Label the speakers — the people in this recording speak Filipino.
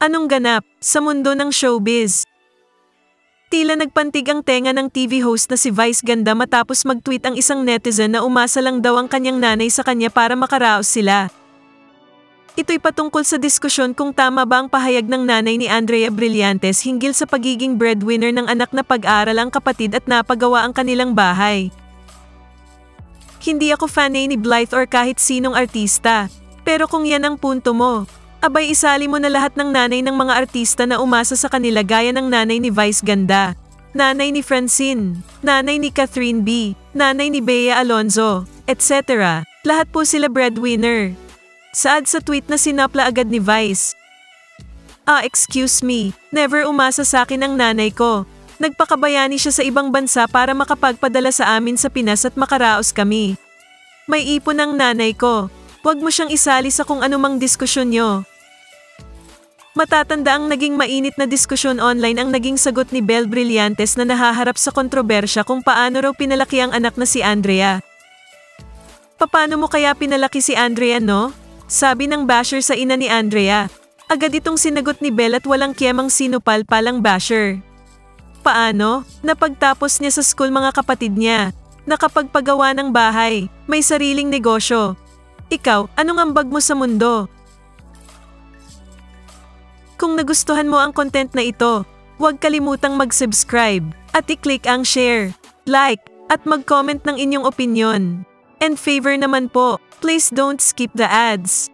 Speaker 1: Anong ganap sa mundo ng showbiz? Tila nagpantig ang tenga ng TV host na si Vice Ganda matapos mag-tweet ang isang netizen na umasa lang daw ang kanyang nanay sa kanya para makaraos sila. Ito'y patungkol sa diskusyon kung tama ba ang pahayag ng nanay ni Andrea Brillantes hinggil sa pagiging breadwinner ng anak na pag-aaral ang kapatid at napagawa ang kanilang bahay. Hindi ako fan ni Blythe or kahit sinong artista, pero kung yan ang punto mo, abay isali mo na lahat ng nanay ng mga artista na umasa sa kanila gaya ng nanay ni Vice Ganda, nanay ni Francine, nanay ni Catherine B, nanay ni Bea Alonzo, etc. Lahat po sila breadwinner. Saad sa tweet na sinapla agad ni Vice. Excuse me, never umasa sa akin ang nanay ko. Nagpakabayani siya sa ibang bansa para makapagpadala sa amin sa Pinas at makaraos kami. May ipon ang nanay ko. Huwag mo siyang isali sa kung anumang diskusyon nyo. Matatanda ang naging mainit na diskusyon online ang naging sagot ni Belle Brillantes na nahaharap sa kontrobersya kung paano raw pinalaki ang anak na si Andrea. Paano mo kaya pinalaki si Andrea no? Sabi ng basher sa ina ni Andrea. Agad itong sinagot ni Belle at walang kiyamang sinupal palang basher. Paano? Napagtapos niya sa school mga kapatid niya. Nakapagpagawa ng bahay. May sariling negosyo. Ikaw, anong ambag mo sa mundo? Kung nagustuhan mo ang content na ito, huwag kalimutang mag-subscribe at i-click ang share, like, at mag-comment ng inyong opinyon. And favor naman po, please don't skip the ads.